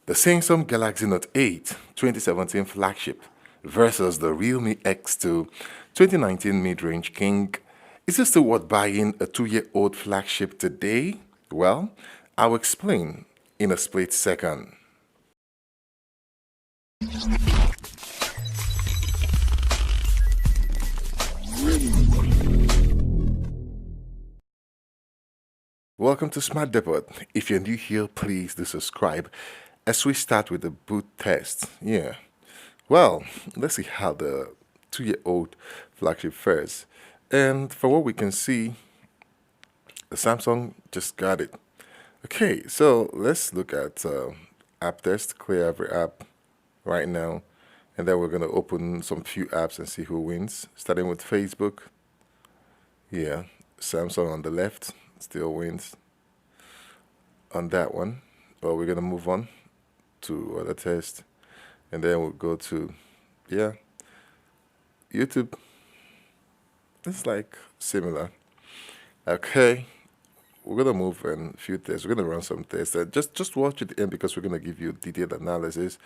The Samsung Galaxy Note 8 2017 flagship versus the Realme X2 2019 mid-range king. Is it still worth buying a 2-year-old flagship today? Well, I'll explain in a split second. Welcome to Smart Depot. If you're new here, please do subscribe as we start with the boot test. Well, let's see how the 2-year-old flagship fares. And from what we can see, the Samsung just got it. Okay, so let's look at app test, clear every app right now. And then we're going to open some few apps and see who wins. Starting with Facebook. Yeah, Samsung on the left still wins on that one. Well, we're going to move on to other test. And then we'll go to, YouTube. It's like similar. Okay, we're gonna move in a few tests. We're gonna run some tests. Just watch it in because we're gonna give you detailed analysis.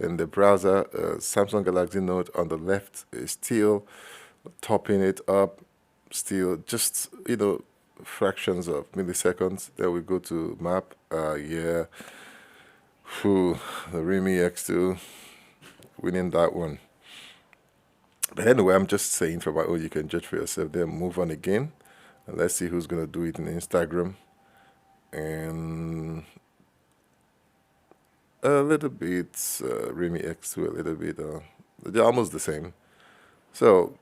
In the browser, Samsung Galaxy Note on the left is still topping it up, still just fractions of milliseconds. Then we go to map. The Realme X2 winning that one. But anyway, I'm just saying from my own, you can judge for yourself. Then move on again. And let's see who's going to do it in Instagram. And a little bit, Realme X2, a little bit, they're almost the same. So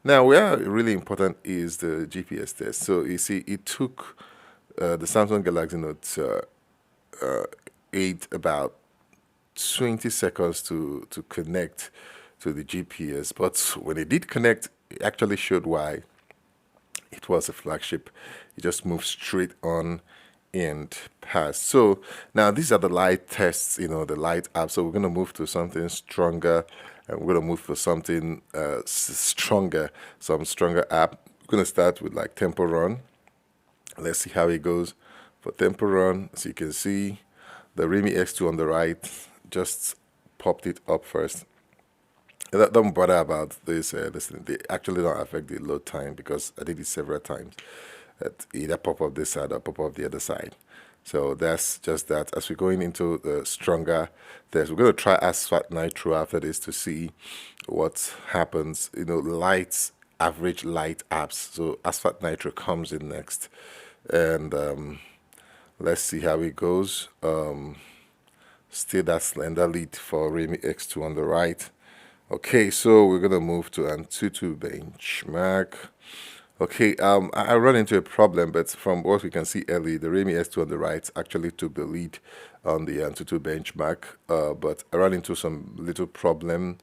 now where really important is the GPS test. So you see, it took the Samsung Galaxy Note 8 about 20 seconds to connect to the GPS, but when it did connect, it actually showed why it was a flagship. It just moved straight on and passed. So now these are the light tests, the light app. So we're going to move to something stronger, and we're going to move for something stronger, some stronger app. We're going to start with like Tempo Run. Let's see how it goes for Tempo Run. So you can see the Realme X2 on the right just popped it up first. Don't bother about this. They actually don't affect the load time because I did it several times. Either pop up this side or pop up the other side. So that's just that. As we're going into the stronger test, we're going to try Asphalt Nitro after this to see what happens. Lights, average light apps. So Asphalt Nitro comes in next. And let's see how it goes. Still that slender lead for Realme X2 on the right. Okay, so we're gonna move to AnTuTu benchmark. Okay, I run into a problem, but from what we can see early, the Realme S2 on the right actually took the lead on the AnTuTu benchmark. But I ran into some little problem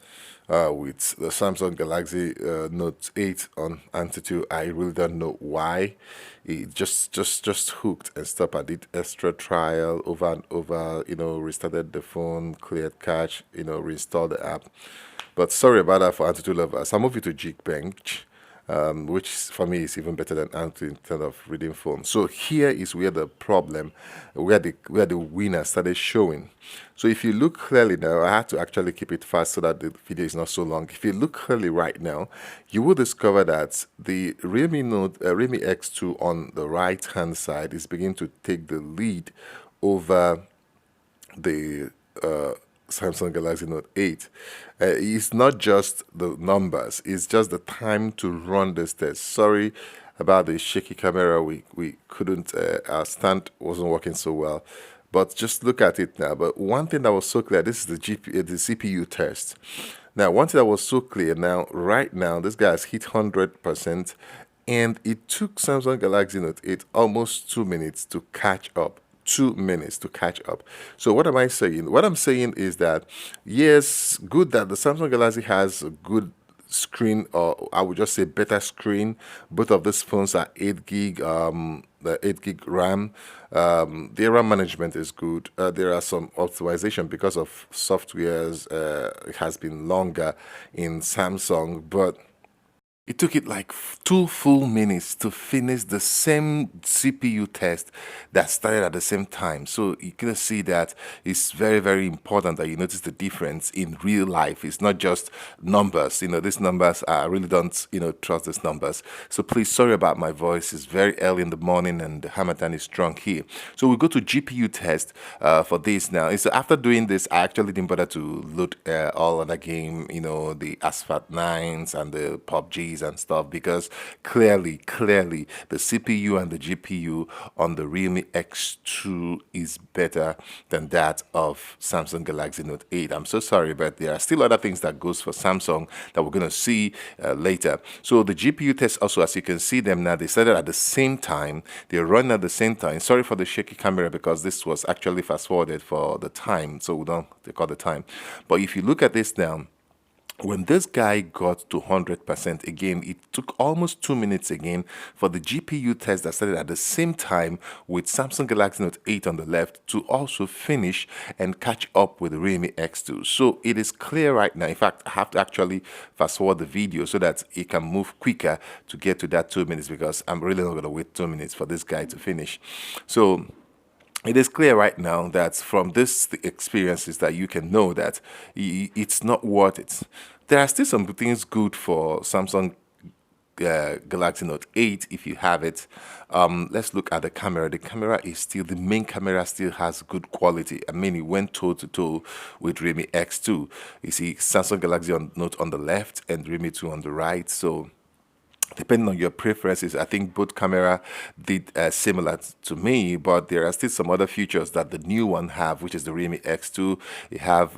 with the Samsung Galaxy Note 8 on AnTuTu. I really don't know why. It just hooked and stopped. I did extra trial over and over. Restarted the phone, cleared cache. Reinstalled the app. But sorry about that for AnTuTu lovers. I'll move you to Geekbench, which for me is even better than AnTuTu in terms of reading phone. So here is where the problem, where the winner started showing. So if you look clearly now, I had to actually keep it fast so that the video is not so long. If you look clearly right now, you will discover that the Realme X2 on the right hand side is beginning to take the lead over the Samsung Galaxy Note 8. It's not just the numbers, it's just the time to run this test. Sorry about the shaky camera, we couldn't, our stand wasn't working so well. But just look at it now. But one thing that was so clear, this is the CPU test. Now, one thing that was so clear now, right now, this guy has hit 100%, and it took Samsung Galaxy Note 8 almost 2 minutes to catch up. 2 minutes to catch up. So what am I saying? What I'm saying is that, yes, good that the Samsung Galaxy has a good screen, or I would just say better screen. Both of these phones are 8 gig, the 8 gig RAM. Their RAM management is good. There are some optimization because of softwares. It has been longer in Samsung, but It took it like 2 full minutes to finish the same CPU test that started at the same time. So you can see that it's very, very important that you notice the difference in real life. It's not just numbers. These numbers, I really don't, trust these numbers. So please, sorry about my voice. It's very early in the morning and the Hamatan is strong here. So we go to GPU test for this now. So after doing this, I actually didn't bother to load all other game, the Asphalt 9s and the PUBGs and stuff, because clearly the CPU and the GPU on the Realme X2 is better than that of Samsung Galaxy Note 8. I'm so sorry, but there are still other things that goes for Samsung that we're going to see later. So the GPU tests also, as you can see them now, they started at the same time, they run at the same time. Sorry for the shaky camera, because this was actually fast forwarded for the time, so we don't record the time. But if you look at this now, when this guy got to 100%, again, it took almost 2 minutes again for the GPU test that started at the same time with Samsung Galaxy Note 8 on the left to also finish and catch up with the Realme X2. So it is clear right now. In fact, I have to actually fast forward the video so that it can move quicker to get to that 2 minutes, because I'm really not going to wait 2 minutes for this guy to finish. So it is clear right now that from this experiences that you can know that it's not worth it. There are still some things good for Samsung Galaxy Note 8 if you have it. Let's look at the camera. The camera is still, the main camera still has good quality. I mean, it went toe to toe with Realme X2. You see Samsung Galaxy Note on the left and Realme 2 on the right. So depending on your preferences, I think both camera did similar to me, but there are still some other features that the new one have, which is the Realme X2. It have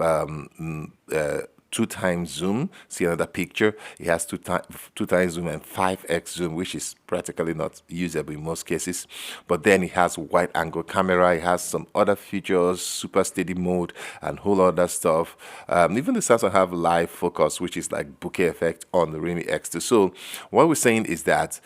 2x zoom. See another picture. It has two times zoom and 5x zoom, which is practically not usable in most cases. But then it has wide angle camera. It has some other features, super steady mode, and whole other stuff. Even the Samsung have live focus, which is like bokeh effect on the Realme X2. So what we're saying is that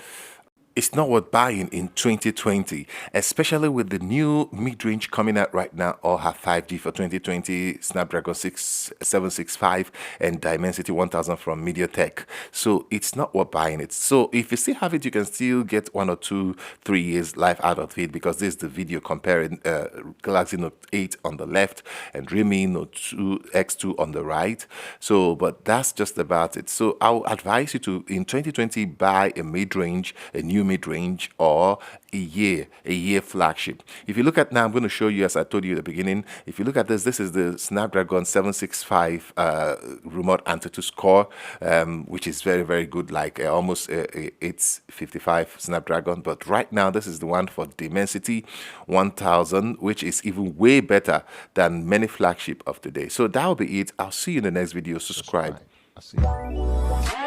it's not worth buying in 2020, especially with the new mid-range coming out right now, or have 5G for 2020, Snapdragon 765 and Dimensity 1000 from MediaTek. So it's not worth buying it. So if you still have it, you can still get 1 or 2, 3 years life out of it, because this is the video comparing Galaxy Note 8 on the left and Realme Note 2 X2 on the right. So, but that's just about it. So I'll advise you to, in 2020, buy a mid-range, a new mid-range, or a year flagship. If you look at now, I'm going to show you, as I told you at the beginning, if you look at this is the Snapdragon 765 remote AnTuTu score, which is very, very good, like almost it's 55 Snapdragon. But right now, this is the one for Dimensity 1000, which is even way better than many flagship of today. So that will be it. I'll see you in the next video. Subscribe. I'll see you.